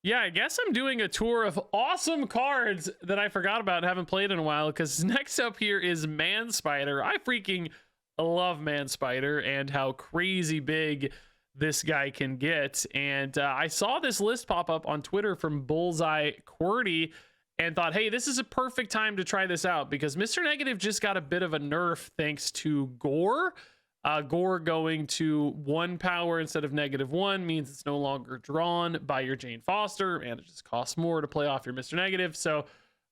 Yeah, I guess I'm doing a tour of awesome cards that I forgot about and haven't played in a while, because next up here is Man Spider. I freaking love Man Spider and how crazy big this guy can get. And I saw this list pop up on Twitter from Bullseye QWERTY and thought, hey, this is a perfect time to try this out, because Mr. Negative just got a bit of a nerf thanks to Gorr. Gorr going to 1 power instead of -1 means it's no longer drawn by your Jane Foster, and it just costs more to play off your Mr. Negative. So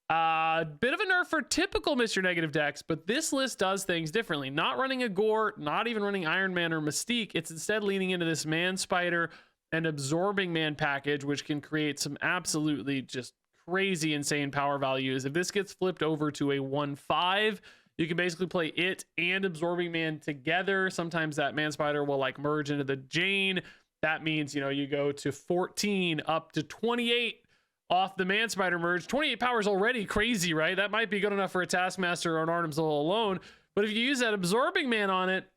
bit of a nerf for typical Mr. Negative decks, but this list does things differently. Not running a Gorr, not even running Iron Man or Mystique. It's instead leaning into this Man Spider and Absorbing Man package, which can create some absolutely just crazy insane power values. If this gets flipped over to a 1/5, you can basically play it and Absorbing Man together. Sometimes that Man Spider will like merge into the Jane. That means, you know, you go to 14 up to 28 off the Man Spider merge. 28 power is already crazy, right? That might be good enough for a Taskmaster or an Arnim Zola alone. But if you use that Absorbing Man on it,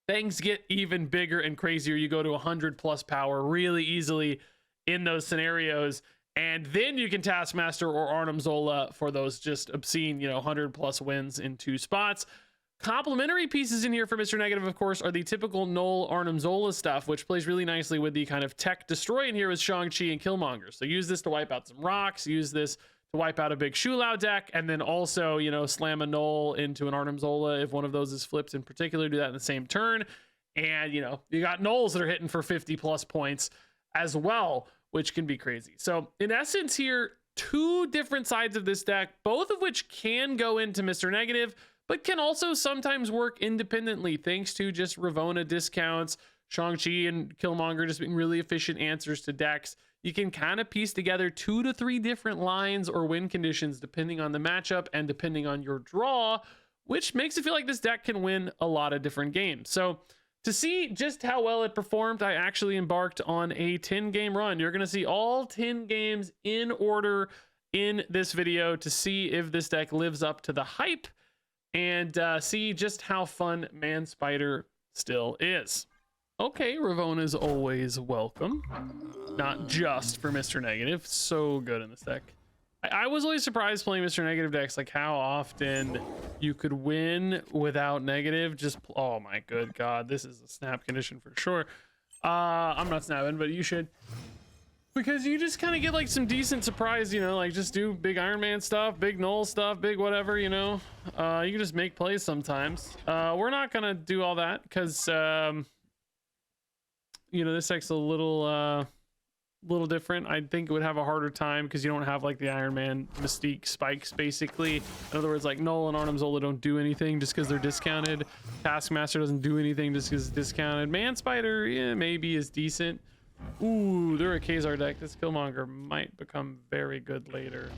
things get even bigger and crazier. You go to 100+ power really easily in those scenarios. And then you can Taskmaster or Arnim Zola for those just obscene, you know, 100+ wins in 2 spots. Complementary pieces in here for Mr. Negative, of course, are the typical Null Arnim Zola stuff, which plays really nicely with the kind of tech destroy in here with Shang-Chi and Killmonger. So use this to wipe out some rocks, use this to wipe out a big Shulao deck, and then also, you know, slam a Null into an Arnim Zola if one of those is flipped in particular. Do that in the same turn. And, you know, you got Nulls that are hitting for 50+ points as well, which can be crazy. So in essence here, 2 different sides of this deck, both of which can go into Mr. Negative, but can also sometimes work independently thanks to just Ravonna discounts, Shang-Chi and Killmonger just being really efficient answers to decks. You can kind of piece together 2 to 3 different lines or win conditions depending on the matchup and depending on your draw, which makes it feel like this deck can win a lot of different games. So to see just how well it performed, I actually embarked on a 10-game run. You're going to see all 10 games in order in this video to see if this deck lives up to the hype and see just how fun Man Spider still is. Okay, Ravonna is always welcome. Not just for Mr. Negative. So good in this deck. I was always surprised playing Mr. Negative decks, like how often you could win without negative. Just, oh my good God, this is a snap condition for sure. I'm not snapping, but you should. Because you just kind of get like some decent surprise, you know, like just do big Iron Man stuff, big Null stuff, big whatever, you know. You can just make plays sometimes. We're not going to do all that because, you know, this deck's a little different. I think it would have a harder time because you don't have like the Iron Man Mystique spikes basically. In other words, like Null and Arnim Zola don't do anything just because they're discounted. Taskmaster doesn't do anything just because it's discounted. Man Spider, yeah, maybe is decent. Ooh, they're a Khazar deck. This Killmonger might become very good later.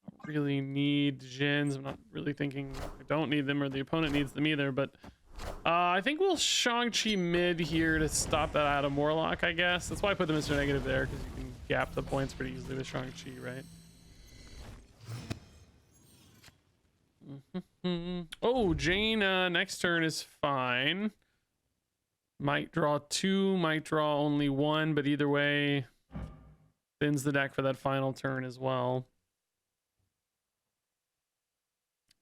I don't really need gens. I'm not really thinking I don't need them or the opponent needs them either, but I think we'll Shang-Chi mid here to stop that out of Warlock, I guess. That's why I put the Mr. Negative there, because you can gap the points pretty easily with Shang-Chi, right? Oh, Jane next turn is fine. Might draw 2, might draw only 1, but either way, thins the deck for that final turn as well.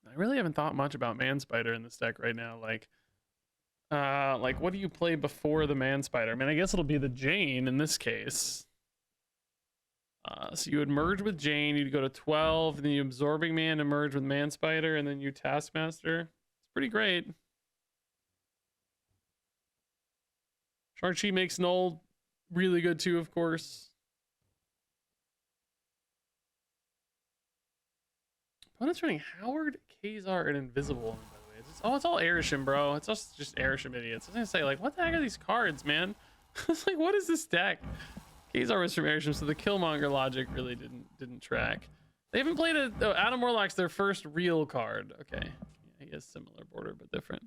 I really haven't thought much about Man Spider in this deck right now. Like what do you play before the Man Spider? I mean, I guess it'll be the Jane in this case. So you would merge with Jane, you'd go to 12, and then you Absorbing Man to merge with Man Spider, and then you Taskmaster. It's pretty great. Shang-Chi makes Null really good too, of course. Opponent's running Howard, Khazar, and Invisible, by the way. It's all Airshim, bro. It's just Airshim idiots. I was gonna say, like, what the heck are these cards, man? It's like, what is this deck? Khazar was from Airshim, so the Killmonger logic really didn't track. They haven't played Adam Warlock's their first real card. Okay. Yeah, he has similar border, but different.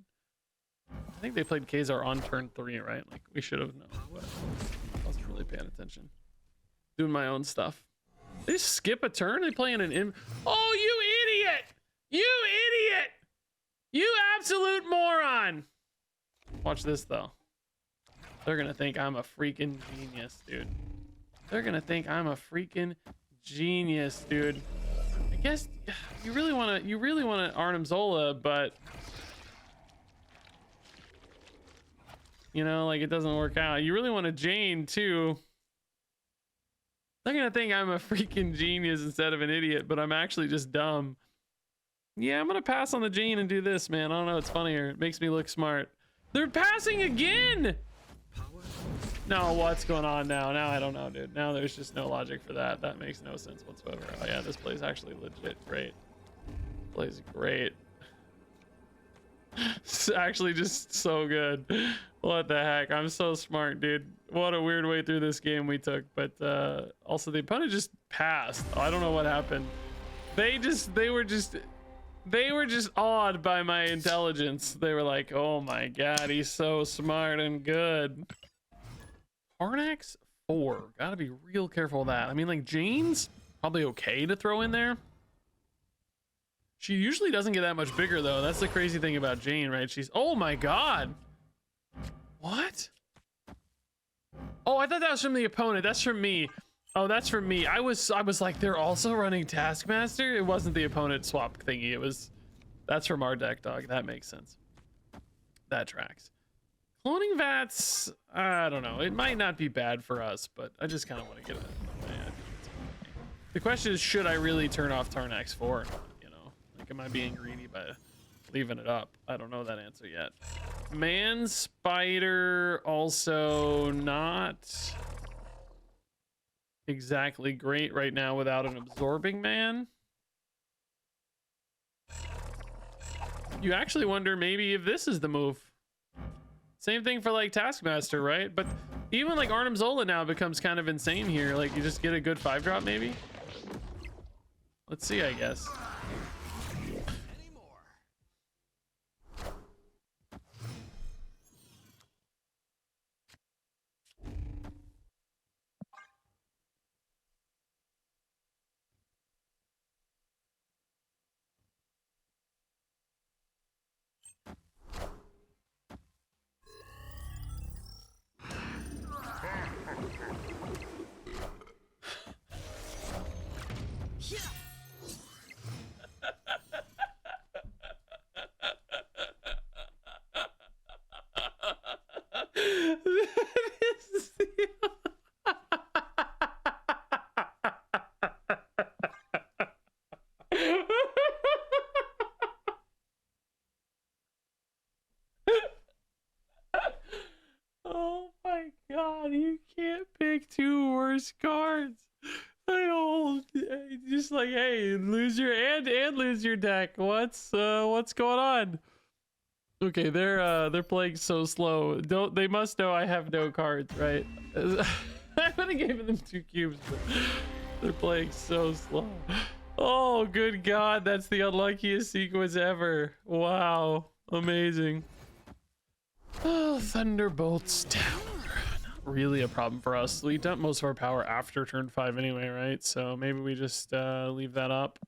I think they played Khazar on turn 3, right? Like, we should have known. But I wasn't really paying attention. Doing my own stuff. They just skip a turn? They playing an Oh, you idiot! You idiot! You absolute moron! Watch this, though. They're gonna think I'm a freaking genius, dude. They're gonna think I'm a freaking genius, dude. I guess you really wanna Arnim Zola, but you know, like it doesn't work out. You really want a Jane too. They're gonna think I'm a freaking genius instead of an idiot, but I'm actually just dumb. Yeah, I'm gonna pass on the Jane and do this, man. I don't know, it's funnier. It makes me look smart. They're passing again! No, what's going on now? Now I don't know, dude. Now there's just no logic for that. That makes no sense whatsoever. Oh yeah, this play's actually legit great. Plays great. It's actually just so good. What the heck? I'm so smart, dude. What a weird way through this game we took. But also the opponent just passed. I don't know what happened. They were just awed by my intelligence. They were like, oh my god, he's so smart and good. Tarnax 4. Gotta be real careful with that. I mean, like, Jane's probably okay to throw in there. She usually doesn't get that much bigger, though. That's the crazy thing about Jane, right? She's... Oh, my God. What? Oh, I thought that was from the opponent. That's from me. Oh, that's from me. I was like, they're also running Taskmaster? It wasn't the opponent swap thingy. It was... That's from our deck, dog. That makes sense. That tracks. Cloning Vats, I don't know. It might not be bad for us, but I just kind of want to get it. The question is, should I really turn off Tarnax 4? You know, like, am I being greedy by leaving it up? I don't know that answer yet. Man Spider, also not exactly great right now without an Absorbing Man. You actually wonder maybe if this is the move. Same thing for like Taskmaster, right? But even like Arnim Zola now becomes kind of insane here. Like you just get a good 5-drop maybe. Let's see, I guess. Oh my god, you can't pick 2 worse cards. I don't, just like, hey, lose your and lose your deck. What's going on? Okay, they're playing so slow. They must know I have no cards, right? I would have given them 2 cubes, but they're playing so slow. Oh, good god, that's the unluckiest sequence ever. Wow, amazing. Oh, Thunderbolts Tower. Not really a problem for us. We dump most of our power after turn 5 anyway, right? So maybe we just leave that up.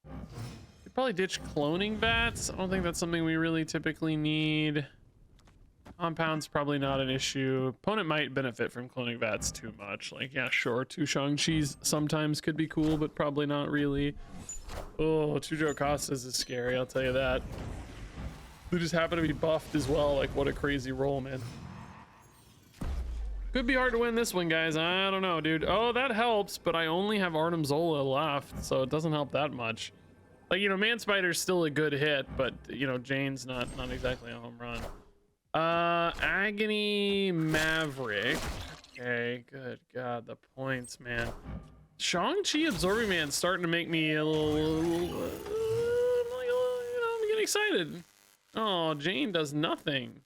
We probably ditch Cloning Vats. I don't think that's something we really typically need. Compound's probably not an issue. Opponent might benefit from Cloning Vats too much. Like, yeah, sure, 2 Shang-Chi's sometimes could be cool, but probably not really. Oh, 2 Jocastas is scary, I'll tell you that. Who just happen to be buffed as well. Like, what a crazy roll, man. Could be hard to win this one, guys. I don't know, dude. Oh, that helps, but I only have Arnim Zola left, so it doesn't help that much. Like, you know, Man Spider's still a good hit, but, you know, Jane's not exactly a home run. Agony Maverick. Okay, good god, the points, man. Shang-Chi Absorbing Man's starting to make me a little I'm getting excited. Oh, Jane does nothing.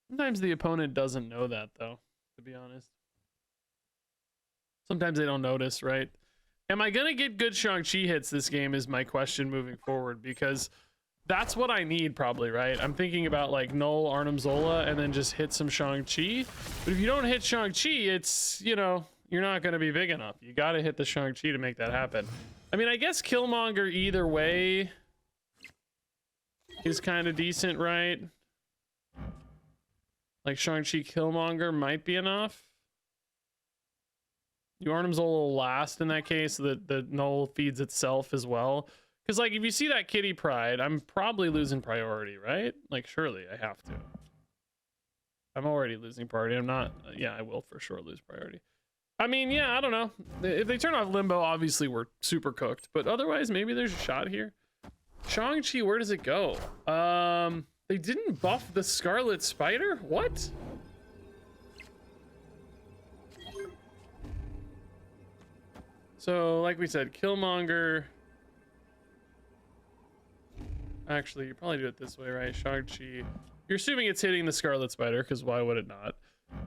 Sometimes the opponent doesn't know that, though, to be honest. Sometimes they don't notice, right? Am I gonna get good Shang-Chi hits this game is my question moving forward, because that's what I need probably, right? I'm thinking about like null Arnim Zola and then just hit some Shang-Chi. But if you don't hit Shang-Chi, it's, you know, you're not gonna be big enough. You gotta hit the Shang-Chi to make that happen. I mean, I guess Killmonger either way. is kind of decent, right? Like Shang-Chi Killmonger might be enough. You Arnhem's a little last in that case, so that the null feeds itself as well. Because, like, if you see that Kitty Pride, I'm probably losing priority, right? Like, surely I have to. I'm already losing priority. I'm not... Yeah, I will for sure lose priority. I mean, yeah, I don't know. If they turn off Limbo, obviously we're super cooked. But otherwise, maybe there's a shot here. Shang-Chi, where does it go? They didn't buff the Scarlet Spider? What? So, like we said, Killmonger... Actually, you probably do it this way, right? Shang-Chi. You're assuming it's hitting the Scarlet Spider, because why would it not?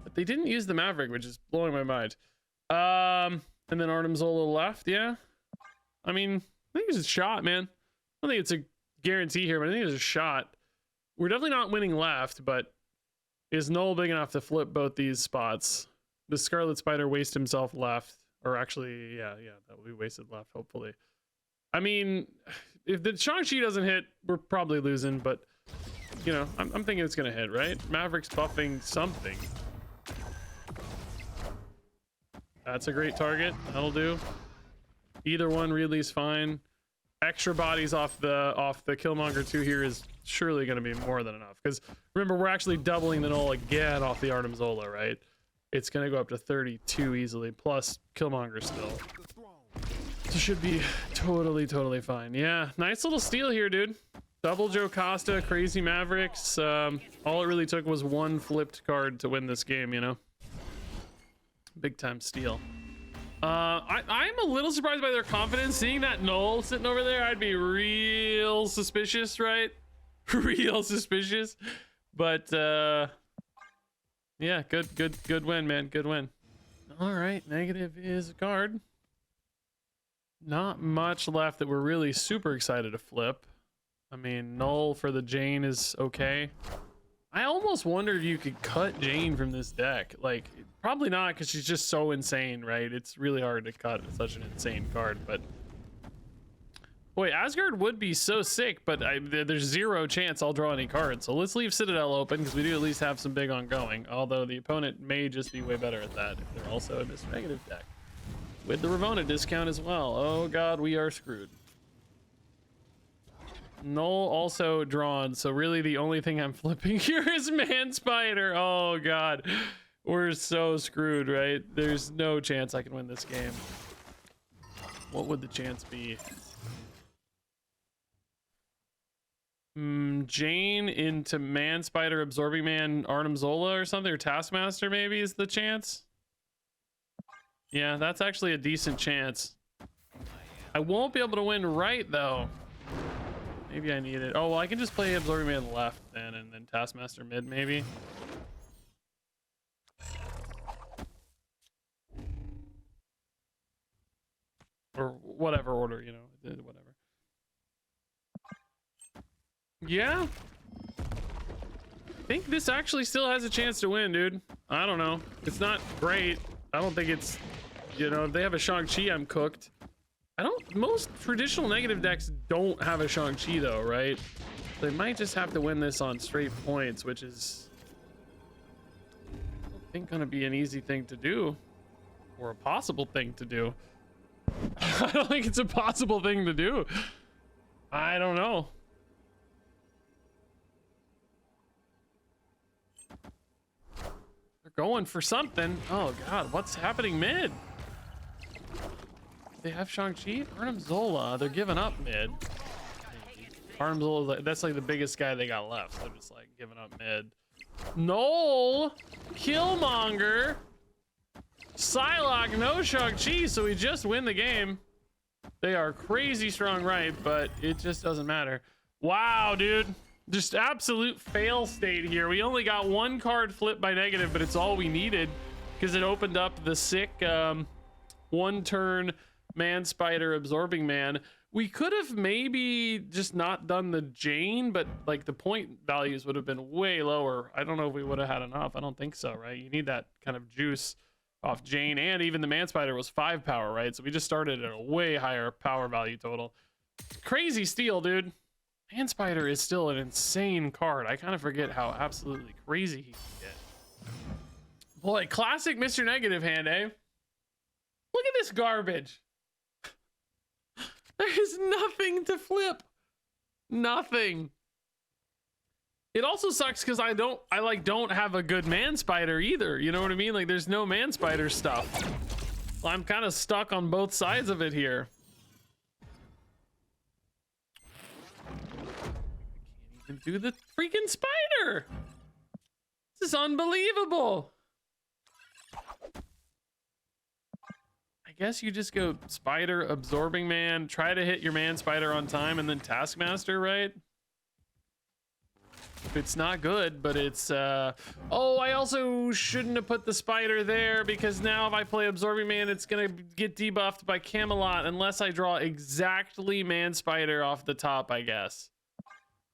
But they didn't use the Maverick, which is blowing my mind. And then Arnim Zola left, yeah? I mean, I think it's a shot, man. I don't think it's a guarantee here, but I think it's a shot. We're definitely not winning left, but is Null big enough to flip both these spots? The Scarlet Spider waste himself left. Or actually, yeah, that will be wasted left, hopefully. I mean, if the Shang-Chi doesn't hit, we're probably losing, but, you know, I'm thinking it's going to hit, right? Maverick's buffing something. That's a great target. That'll do. Either one really is fine. Extra bodies off the Killmonger 2 here is surely going to be more than enough. Because remember, we're actually doubling the null again off the Arnim Zola, right? It's going to go up to 32 easily, plus Killmonger still. So should be totally fine. Yeah, nice little steal here, dude. Double Joe Costa, crazy Mavericks. All it really took was one flipped card to win this game, you know? Big time steal. I'm a little surprised by their confidence. Seeing that null sitting over there, I'd be real suspicious, right? Real suspicious. But yeah, good win, man. Good win. All right, negative is a card. Not much left that we're really super excited to flip. I mean, null for the Jane is okay. I almost wondered you could cut Jane from this deck. Like, probably not, because she's just so insane, right? It's really hard to cut such an insane card, but... Boy, Asgard would be so sick, but there's zero chance I'll draw any cards. So let's leave Citadel open, because we do at least have some big ongoing. Although the opponent may just be way better at that if they're also in this negative deck. With the Ravonna discount as well. Oh god, we are screwed. Null also drawn, so really the only thing I'm flipping here is Man Spider. Oh god, we're so screwed, right? There's no chance I can win this game. What would the chance be? Jane into Man Spider, Absorbing Man, Arnim Zola or something, or Taskmaster maybe is the chance. Yeah, that's actually a decent chance. I won't be able to win right though. Maybe I need it. Oh, well, I can just play Absorbing Man left then, and then Taskmaster mid, maybe. Or whatever order, you know, whatever. Yeah. I think this actually still has a chance to win, dude. I don't know. It's not great. I don't think it's, you know, if they have a Shang-Chi, I'm cooked. Most traditional negative decks don't have a Shang-Chi though, right? They might just have to win this on straight points, which is, I don't think, gonna be an easy thing to do, or a possible thing to do. I don't think it's a possible thing to do. I don't know. They're going for something. Oh god, what's happening mid? They have Shang-Chi? Arnim Zola, they're giving up mid. Arnim Zola, that's like the biggest guy they got left. They're just like giving up mid. Null, Killmonger, Psylocke, no Shang-Chi, so we just win the game. They are crazy strong right, but it just doesn't matter. Wow, dude. Just absolute fail state here. We only got one card flipped by negative, but it's all we needed because it opened up the sick one turn Man Spider Absorbing Man. We could have maybe just not done the Jane, but like the point values would have been way lower. I don't know if we would have had enough. I don't think so, right? You need that kind of juice off Jane, and even the Man Spider was 5 power, right? So we just started at a way higher power value total. Crazy steal, dude. Man Spider is still an insane card. I kind of forget how absolutely crazy he can get. Boy, classic Mr. Negative hand, eh? Look at this garbage. There is nothing to flip. Nothing. It also sucks because I don't have a good Man Spider either. You know what I mean? Like there's no Man Spider stuff. I'm kind of stuck on both sides of it here. I can't even do the freaking spider. This is unbelievable. I guess you just go Spider, Absorbing Man, try to hit your Man Spider on time, and then Taskmaster, right? It's not good, but it's oh, I also shouldn't have put the spider there because now if I play Absorbing Man, it's gonna get debuffed by Camelot unless I draw exactly Man Spider off the top, I guess.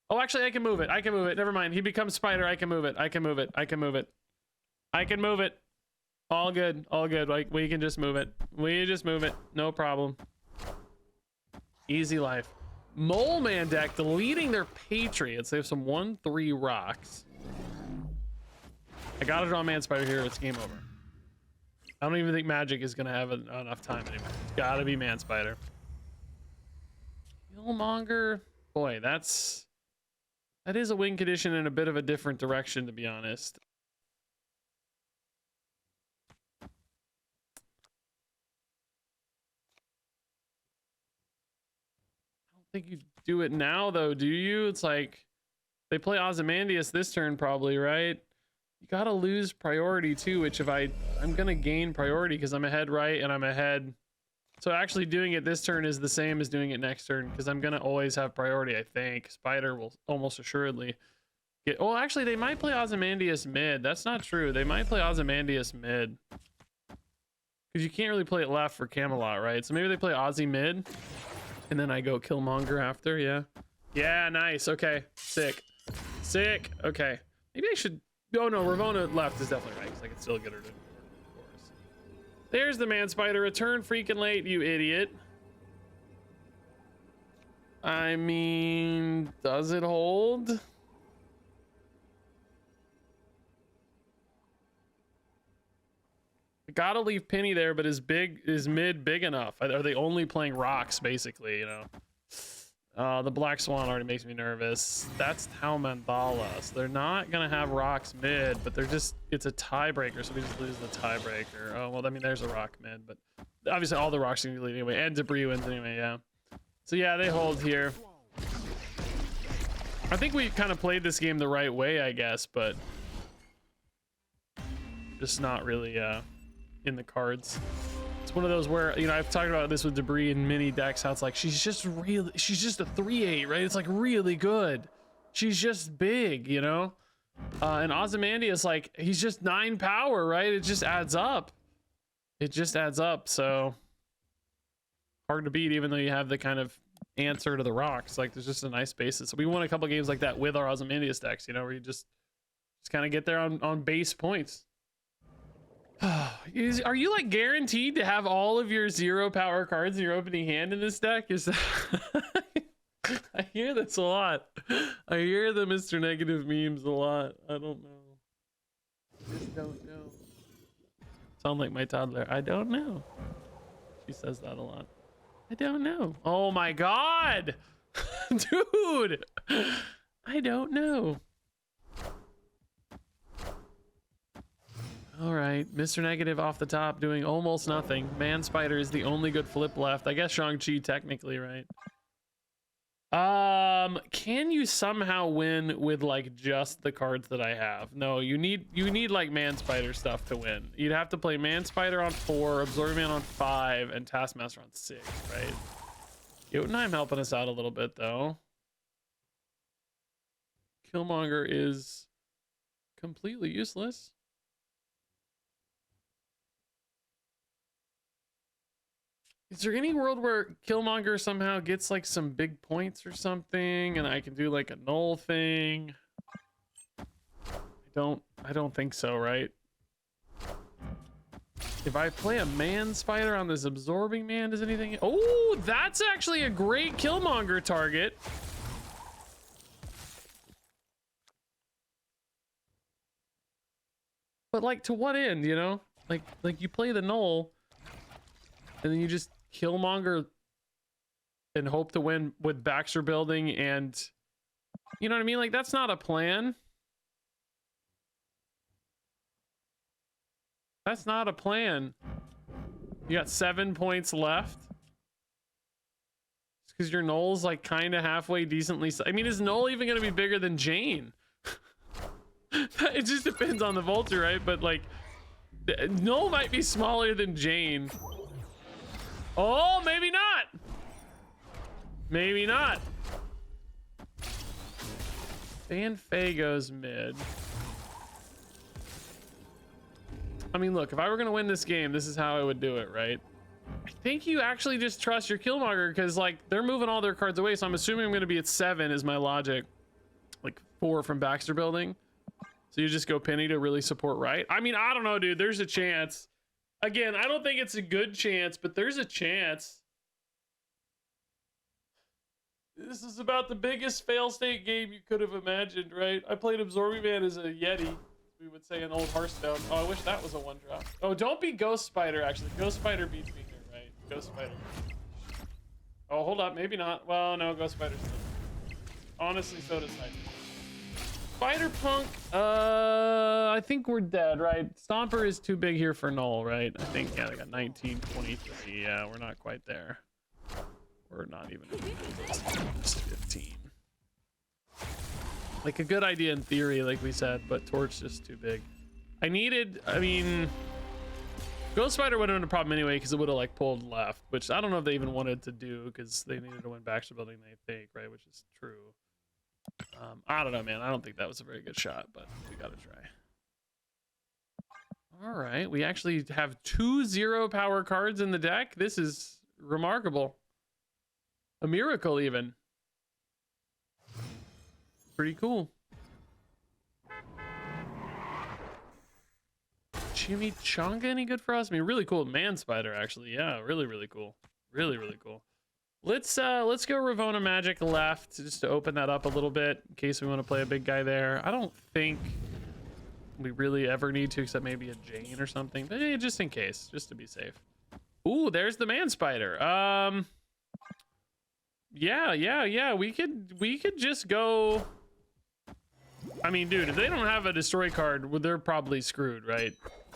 Oh, actually, I can move it. I can move it. Never mind. He becomes Spider. I can move it. I can move it. I can move it. I can move it. All good. All good. Like we can just move it. We just move it. No problem. Easy life. Mole Man deck deleting their Patriots. They have some 1/3 rocks. I gotta draw Man Spider here. It's game over. I don't even think Magic is gonna have enough time anymore. It's gotta be Man Spider. Killmonger. Boy, that is a win condition in a bit of a different direction, to be honest. Think you do it now though, do you? It's like they play Ozymandias this turn probably, right? You gotta lose priority too, which if I'm gonna gain priority because I'm ahead, right? And I'm ahead, so actually doing it this turn is the same as doing it next turn because I'm gonna always have priority. I think Spider will almost assuredly get, oh actually they might play Ozymandias mid. That's not true. They might play Ozymandias mid because you can't really play it left for Camelot, right? So maybe they play Ozzy mid and then I go Killmonger after. Yeah, nice. Okay, sick. Okay, maybe I should, oh no, Ravonna left is definitely right because I can still get her to, of course. There's the Man Spider. Return freaking late, you idiot. I mean, does it hold? Gotta leave Penny there, but is mid big enough? Are they only playing rocks basically, you know? The Black Swan already makes me nervous. That's Tau Mandala, so they're not gonna have rocks mid, but they're just, it's a tiebreaker, so we just lose the tiebreaker. Oh well, I mean there's a rock mid, but obviously all the rocks can lead anyway, and debris wins anyway. Yeah, so yeah, they hold here. I think we kind of played this game the right way, I guess, but just not really in the cards. It's one of those where, you know, I've talked about this with debris in many decks, how it's like she's just a 3/8, right? It's like really good. She's just big, you know? And Ozymandias, like, he's just 9 power, right? It just adds up. So hard to beat, even though you have the kind of answer to the rocks. Like there's just a nice basis. So we won a couple games like that with our Ozymandias decks, you know, where you just kind of get there on base points. Are you like guaranteed to have all of your 0 power cards in your opening hand in this deck? Is that I hear this a lot. I hear the Mr. Negative memes a lot. I don't know. I just don't know. Sound like my toddler. I don't know. She says that a lot. I don't know. Oh my god. Dude. I don't know. All right, Mr. Negative off the top doing almost nothing. Man Spider is the only good flip left. I guess Shang-Chi technically, right? Can you somehow win with like just the cards that I have? No, you need like Man Spider stuff to win. You'd have to play Man Spider on 4, Absorbing Man on 5, and Taskmaster on 6, right? Jotunheim helping us out a little bit though. Killmonger is completely useless. Is there any world where Killmonger somehow gets like some big points or something and I can do like a null thing? I don't think so, right? If I play a Man Spider on this Absorbing Man, does anything? Oh, that's actually a great Killmonger target. But like, to what end, you know? Like you play the null, and then you just killmonger and hope to win with Baxter building, and you know what I mean? Like, that's not a plan. That's not a plan. You got 7 points left. It's because your null's like kind of halfway decently. I mean, is null even going to be bigger than Jane? It just depends on the vulture, right? But like, null might be smaller than Jane. Oh, maybe not. Maybe not. Fan Fei goes mid. I mean, look, if I were going to win this game, this is how I would do it, right? I think you actually just trust your killmonger, because like they're moving all their cards away, so I'm assuming I'm going to be at 7 is my logic. Like 4 from Baxter building. So you just go Penny to really support right? I mean, I don't know, dude. There's a chance. Again, I don't think it's a good chance, but there's a chance. This is about the biggest fail state game you could have imagined, right? I played Absorbing Man as a Yeti, we would say in old Hearthstone. Oh, I wish that was a 1-drop. Oh, don't be Ghost Spider, actually. Ghost Spider beats me here, right? Ghost Spider. Oh, hold up. Maybe not. Well, no, Ghost Spider's still. Honestly, so does Sniper. Spider Punk, I think we're dead, right? Stomper is too big here for null, right? I think, yeah, they got 19, 23. Yeah, we're not quite there. We're not even just 15. Like, a good idea in theory, like we said, but Torch just too big. I mean, Ghost Spider would have been a problem anyway, because it would have like pulled left, which I don't know if they even wanted to do, because they needed to win Baxter building, they think, right? Which is true. I don't know, man. I don't think that was a very good shot, but we gotta try. All right, we actually have 2 0 power cards in the deck. This is remarkable. A miracle, even. Pretty cool. Chimichanga, any good for us? I mean, really cool. Man Spider, actually. Yeah, really, really cool. Really, really cool. Let's go Ravona Magic left, just to open that up a little bit in case we want to play a big guy there. I don't think we really ever need to, except maybe a Jane or something, but hey, just in case, just to be safe. Ooh, there's the Man Spider. Yeah, we could just go. I mean, dude, if they don't have a destroy card, well, they're probably screwed, right?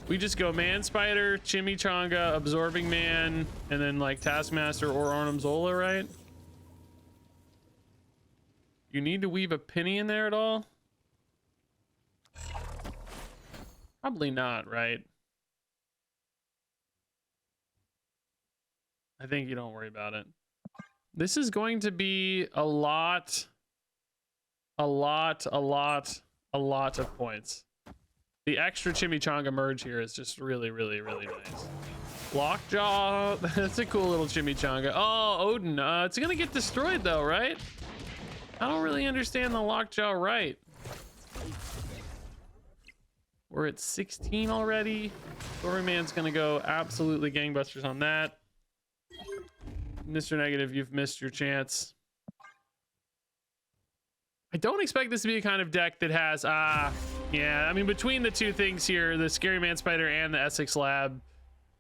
We just go Man Spider, Chimichanga, Absorbing Man, and then like Taskmaster or Arnim Zola, right? You need to weave a penny in there at all? Probably not, right? I think you don't worry about it. This is going to be a lot of points. The extra Chimichanga merge here is just really, really, really nice. Lockjaw, that's a cool little Chimichanga. Oh, Odin, it's gonna get destroyed though, right? I don't really understand the Lockjaw right. We're at 16 already. Storyman's gonna go absolutely gangbusters on that. Mr. Negative, you've missed your chance. I don't expect this to be a kind of deck that has, yeah, I mean, between the two things here, the Scary Man Spider and the Essex Lab,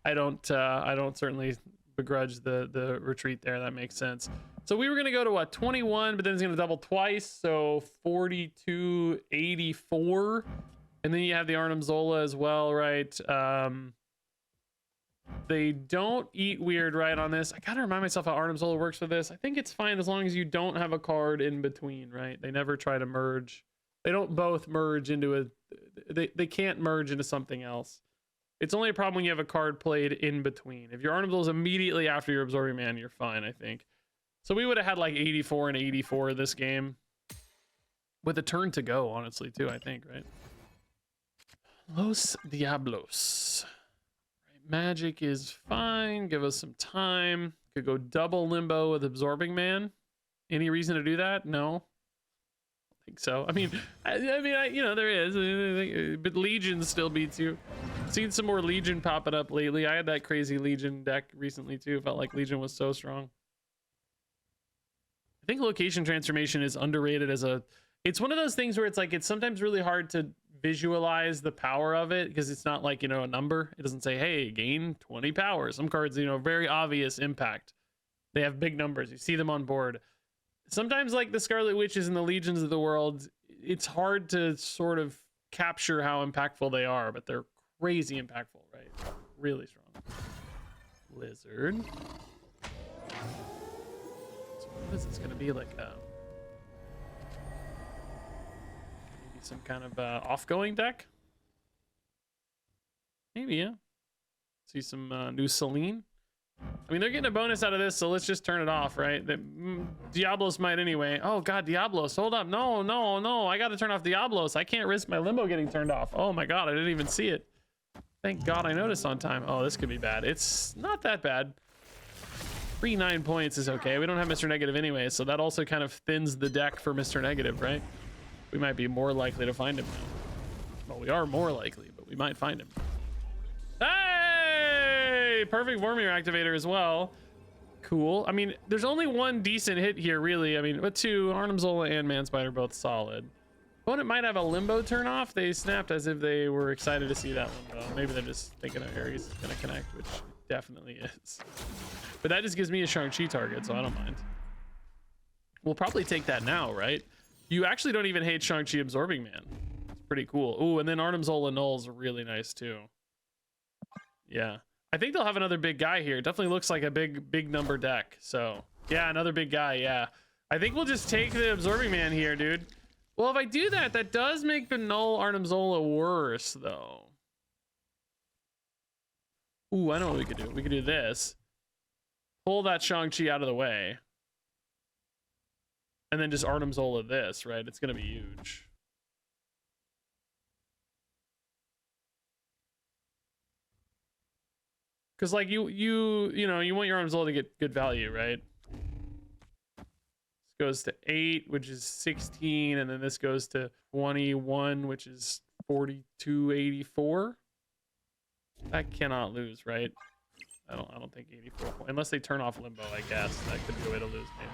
I don't certainly begrudge the retreat there. That makes sense. So we were going to go to what, 21, but then it's going to double twice. So 42, 84. And then you have the Arnim Zola as well, right? They don't eat weird, right, on this. I gotta remind myself how Arnim Zola works for this. I think it's fine as long as you don't have a card in between, right? They never try to merge. They don't both merge into a... They can't merge into something else. It's only a problem when you have a card played in between. If your Arnim Zola is immediately after your Absorbing Man, you're fine, I think. So we would have had like 84 and 84 this game. With a turn to go, honestly, too, I think, right? Los Diablos. Magic is fine. Give us some time. Could go double Limbo with Absorbing Man. Any reason to do that? No. I think so. I mean, you know, there is. But Legion still beats you. Seen some more Legion popping up lately. I had that crazy Legion deck recently too. Felt like Legion was so strong. I think Location Transformation is underrated as a... It's one of those things where it's like, it's sometimes really hard to visualize the power of it, because it's not like, you know, a number. It doesn't say, hey, gain 20 power. Some cards, you know, very obvious impact. They have big numbers. You see them on board. Sometimes, like the Scarlet Witches and the Legions of the world, it's hard to sort of capture how impactful they are, but they're crazy impactful, right? Really strong. Lizard. So what is this gonna be, like maybe some kind of off-going deck? Maybe, yeah. See some new Celine. I mean, they're getting a bonus out of this, so let's just turn it off, right? Diablos might anyway. Oh god, Diablos, hold up. No, no, no, I gotta turn off Diablos. I can't risk my limbo getting turned off. Oh my god, I didn't even see it. Thank god I noticed on time. Oh, this could be bad. It's not that bad. 9 points is okay. We don't have Mr. Negative anyway, so that also kind of thins the deck for Mr. Negative, right? We might be more likely to find him now. Well, we are more likely, but we might find him. Hey! Perfect Vormir activator as well. Cool. I mean, there's only one decent hit here, really. I mean, but two, Arnim Zola and Manspider both solid. Opponent might have a limbo turn off. They snapped as if they were excited to see that limbo. Maybe they're just thinking Ares is going to connect, which it definitely is. But that just gives me a Shang-Chi target, so I don't mind. We'll probably take that now, right? You actually don't even hate Shang-Chi Absorbing Man. It's pretty cool. Ooh, and then Arnim Zola Nulls are really nice too. Yeah. I think they'll have another big guy here. It definitely looks like a big number deck. So, yeah, another big guy, yeah. I think we'll just take the Absorbing Man here, dude. Well, if I do that, that does make the Null Arnim Zola worse, though. Ooh, I know what we could do. We could do this. Pull that Shang-Chi out of the way. And then just Arnim Zola this, right? It's going to be huge. Because, like, you know, you want your Arnim Zola to get good value, right? This goes to 8, which is 16, and then this goes to 21, which is 42.84. That cannot lose, right? I don't think 84 points, unless they turn off Limbo, I guess. That could be a way to lose, maybe.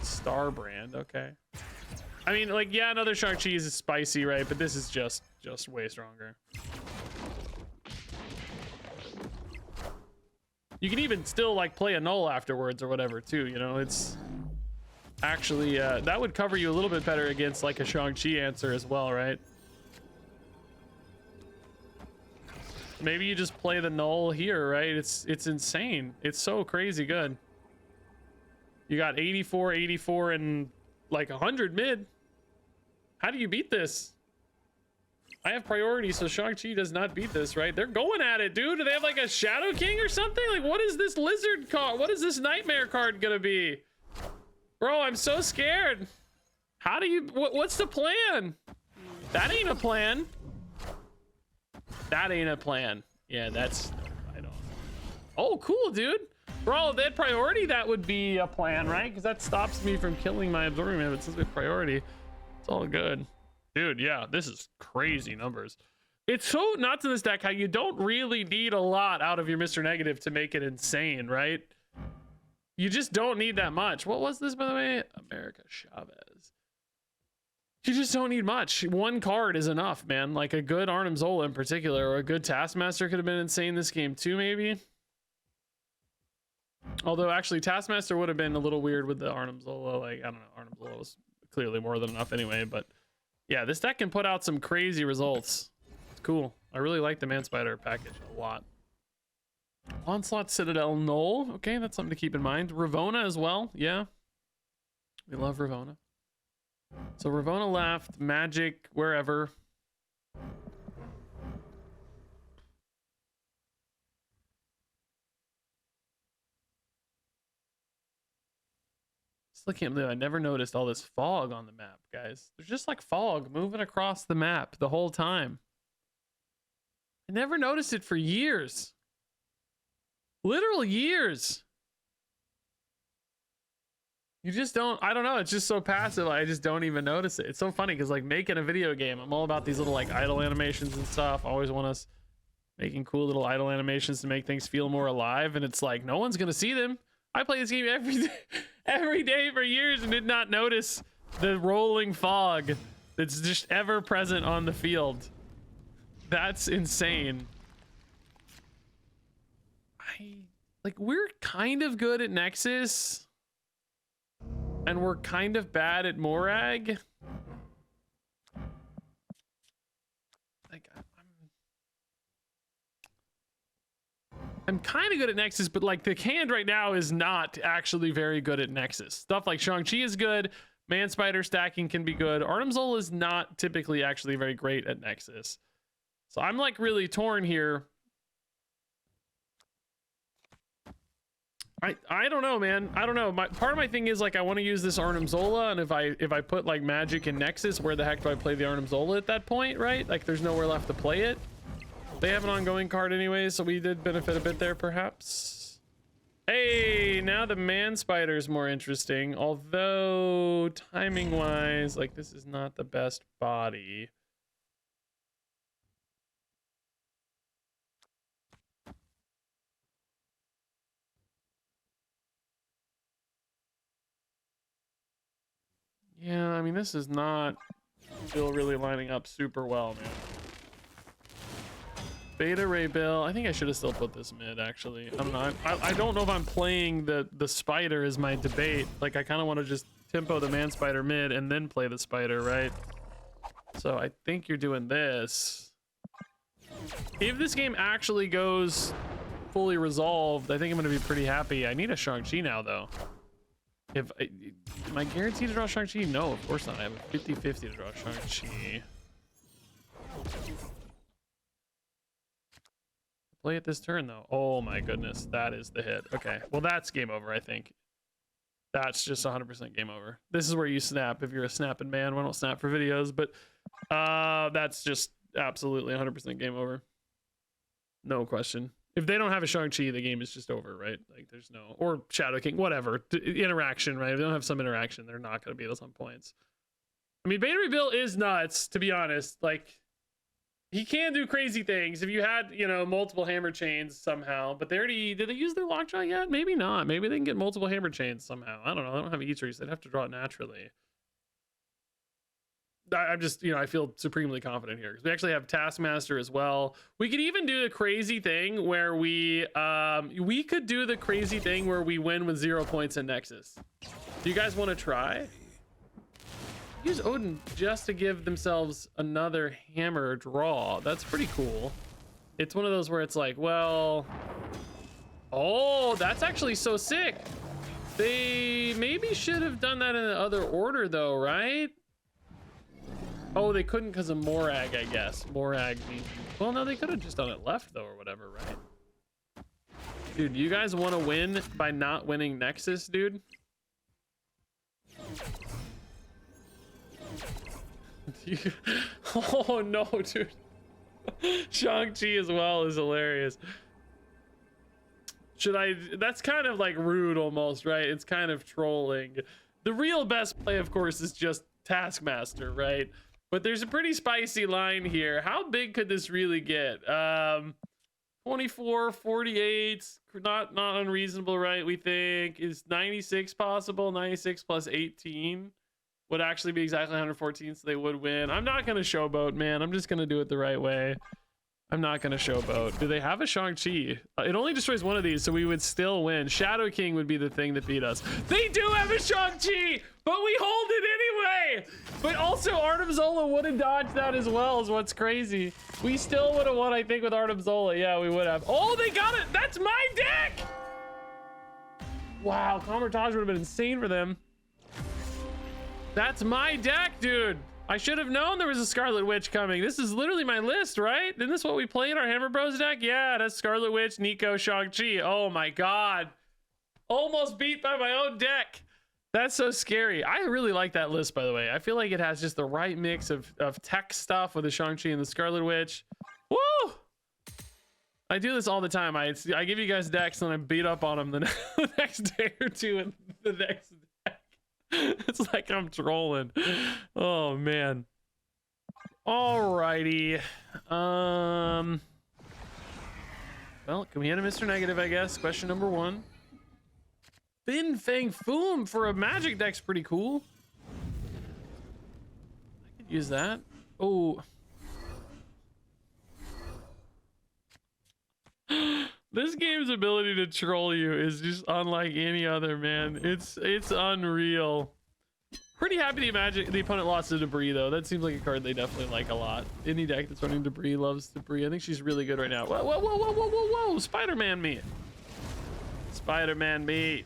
Star Brand, okay. I mean, like, yeah, another Shang-Chi is spicy, right? But this is just way stronger. You can even still, like, play a Null afterwards or whatever, too, you know? It's actually, that would cover you a little bit better against, like, a Shang-Chi answer as well, right? Maybe you just play the Null here, right? It's insane. It's so crazy good. You got 84, 84, and like 100 mid. How do you beat this? I have priority, so Shang-Chi does not beat this, right? They're going at it, dude. Do they have like a Shadow King or something? Like, what is this Lizard card? What is this Nightmare card gonna be? Bro, I'm so scared. How do you... What's the plan? That ain't a plan. That ain't a plan. Yeah, that's... I don't... Oh, cool, dude. Bro, they had priority, that would be a plan, right? Because that stops me from killing my Absorbing Man. But since we have priority, it's all good. Dude, yeah, this is crazy numbers. It's so nuts in this deck how you don't really need a lot out of your Mr. Negative to make it insane, right? You just don't need that much. What was this, by the way? America Chavez. You just don't need much. One card is enough, man. Like a good Arnim Zola in particular, or a good Taskmaster could have been insane this game too, maybe. Although actually Taskmaster would have been a little weird with the Arnim Zola. Like, I don't know, Arnim Zola was clearly more than enough anyway, but yeah, this deck can put out some crazy results. It's cool. I really like the Manspider package a lot. Onslaught Citadel Null. Okay, that's something to keep in mind. Ravona as well. Yeah. We love Ravona. So Ravona left, Magic, wherever. Just looking at I never noticed all this fog on the map, guys. There's just like fog moving across the map the whole time. I never noticed it for years. Literal years. You just don't, I don't know, it's just so passive, I just don't even notice it. It's so funny because like making a video game, I'm all about these little like idle animations and stuff. I always want us making cool little idle animations to make things feel more alive, and it's like no one's gonna see them. I play this game every day for years and did not notice the rolling fog It's just ever present on the field. That's insane. We're kind of good at Nexus, and we're kind of bad at Morag. I'm kind of good at Nexus, but like the hand right now is not actually very good at Nexus. Stuff like Shang-Chi is good. Man Spider stacking can be good. Artem Zola is not typically actually very great at Nexus. So I'm like really torn here. I don't know, man. I don't know. Part of my thing is like I want to use this Artem Zola, and if I put like Magic and Nexus, where the heck do I play the Artem Zola at that point, right? Like there's nowhere left to play it. They have an ongoing card anyway, so we did benefit a bit there, perhaps. Hey, now the Man Spider is more interesting, although timing-wise, like this is not the best body. Yeah, I mean, this is not still really lining up super well, man. Beta Ray Bill. I think I should have still put this mid, actually. I don't know. I don't know if I'm playing the spider as my debate. Like, I kind of want to just tempo the Man Spider mid and then play the spider, right? So I think you're doing this. If this game actually goes fully resolved, I think I'm going to be pretty happy. I need a Shang-Chi now, though. Am I guaranteed to draw Shang-Chi? No, of course not. I have a 50-50 to draw Shang-Chi. Play it this turn, though. Oh my goodness, that is the hit. Okay, well that's game over, I think. That's just 100% game over. This is where you snap if you're a snapping man. We don't snap for videos, but that's just absolutely 100% game over. No question. If they don't have a Shang-Chi, the game is just over, right? Like there's no, or Shadow King, whatever, interaction, right? If they don't have some interaction, they're not going to beat us on points. I mean, Beta Rebuild is nuts, to be honest. Like, he can do crazy things if you had, you know, multiple hammer chains somehow, but they already, did they use their lockjaw yet? Maybe not. Maybe they can get multiple hammer chains somehow. I don't know. I don't have E-trees. They'd have to draw it naturally. I'm just, you know, I feel supremely confident here because we actually have Taskmaster as well. We could even do the crazy thing where we could do the crazy thing where we win with 0 points in Nexus. Do you guys want to try? Use Odin just to give themselves another hammer draw. That's pretty cool. It's one of those where it's like, well, oh, that's actually so sick. They maybe should have done that in the other order though, right? Oh, they couldn't because of Morag, I guess. Morag means, well, no, they could have just done it left though or whatever, right? Dude, you guys want to win by not winning Nexus, dude? Oh no, dude. Shang-Chi as well is hilarious. Should I, that's kind of like rude almost, right? It's kind of trolling. The real best play, of course, is just Taskmaster, right? But there's a pretty spicy line here. How big could this really get? 24, 48, not unreasonable, right? We think. Is 96 possible? 96 plus 18 would actually be exactly 114, so they would win. I'm not gonna showboat, man. I'm just gonna do it the right way. I'm not gonna showboat. Do they have a Shang-Chi? It only destroys one of these, so we would still win. Shadow King would be the thing that beat us. They do have a Shang-Chi, but we hold it anyway. But also Artem Zola would have dodged that as well, is what's crazy. We still would have won, I think, with Artem Zola. Yeah, we would have. Oh, they got it. That's my deck. Wow, Kamar-Taj would have been insane for them. That's my deck, dude. I should have known there was a Scarlet Witch coming. This is literally my list, right? Isn't this what we play in our Hammer Bros deck? Yeah, that's Scarlet Witch, Nico, Shang-Chi. Oh my God. Almost beat by my own deck. That's so scary. I really like that list, by the way. I feel like it has just the right mix of tech stuff with the Shang-Chi and the Scarlet Witch. Woo! I do this all the time. I give you guys decks and I beat up on them the next day or two in the next deck. It's like I'm trolling. Oh man. Alrighty. Well, can we hit a Mr. Negative, I guess? Question number 1. Fin Fang Foom for a magic deck's pretty cool. I could Use that. Oh. This game's ability to troll you is just unlike any other, man. It's unreal. Pretty happy the opponent lost to Debris, though. That seems like a card they definitely like a lot. Any deck that's running Debris loves Debris. I think she's really good right now. Whoa, whoa, whoa, whoa, whoa, whoa, whoa. Spider-Man meat. Spider-Man meat.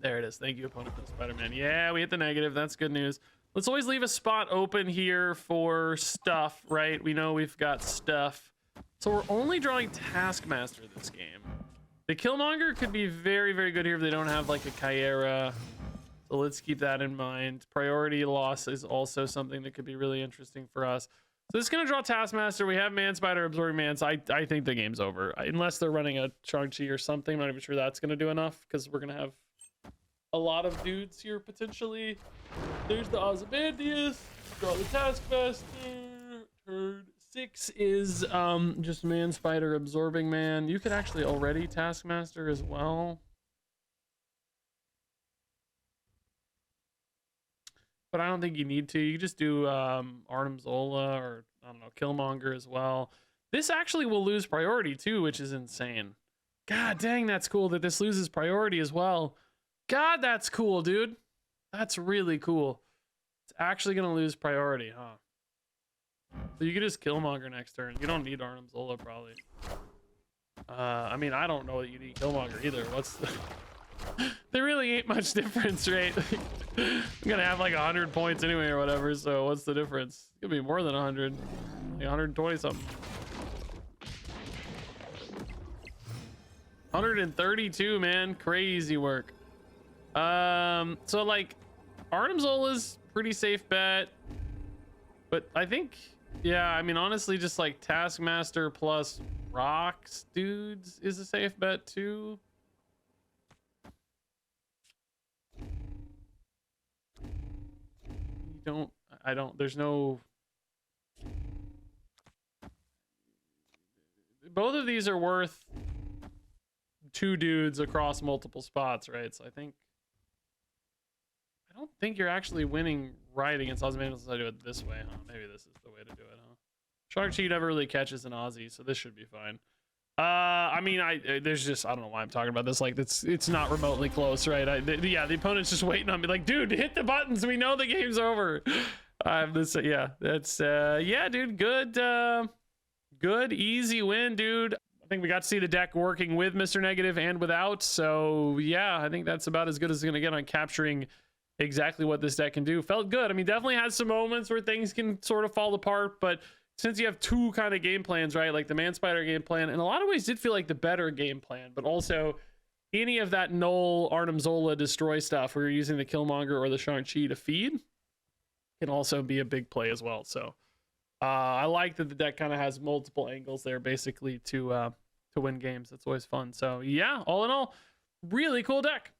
There it is. Thank you, opponent, for the Spider-Man. Yeah, we hit the negative. That's good news. Let's always leave a spot open here for stuff, right? We know we've got stuff. So we're only drawing Taskmaster this game. The Killmonger could be very, very good here if they don't have like a Kyera. So let's keep that in mind. Priority loss is also something that could be really interesting for us. So this is going to draw Taskmaster. We have Man Spider absorbing Man. So I think the game's over. Unless they're running a Shang-Chi or something. I'm not even sure that's going to do enough because we're going to have a lot of dudes here potentially. There's the Ozymandias. Draw the Taskmaster. Turn 6 is just Man Spider absorbing Man. You could actually already Taskmaster as well. But I don't think you need to. You just do Arnim Zola or, I don't know, Killmonger as well. This actually will lose priority too, which is insane. God dang, that's cool that this loses priority as well. God, that's cool, dude. That's really cool. It's actually going to lose priority, huh? So you could just Killmonger next turn. You don't need Arnim Zola, probably. I mean, I don't know that you need Killmonger either. What's the... There really ain't much difference, right? I'm gonna have like 100 points anyway or whatever, so what's the difference? It's gonna be more than 100. Like 120 something. 132, man. Crazy work. So like Arnim Zola's pretty safe bet. But I think, yeah, I mean, honestly, just like Taskmaster plus Rocks dudes is a safe bet too. There's no, both of these are worth 2 dudes across multiple spots, right? So I don't think you're actually winning right against Ozymandias unless I do it this way, huh? Maybe this is the way to do it, huh? Shang-Chi never really catches an Aussie, so this should be fine. I mean, there's just, I don't know why I'm talking about this. Like, it's not remotely close, right? Yeah, the opponent's just waiting on me. Like, dude, hit the buttons. We know the game's over. I have this. Yeah, that's yeah, dude. Good, easy win, dude. I think we got to see the deck working with Mr. Negative and without. So yeah, I think that's about as good as it's gonna get on capturing exactly what this deck can do. Felt good. I mean, definitely has some moments where things can sort of fall apart, but since you have 2 kind of game plans, right? Like the Man Spider game plan, in a lot of ways did feel like the better game plan, but also any of that null Arnim Zola destroy stuff where you're using the Killmonger or the Shang-Chi to feed can also be a big play as well. So I like that the deck kind of has multiple angles there basically to win games. That's always fun. So yeah, all in all, really cool deck.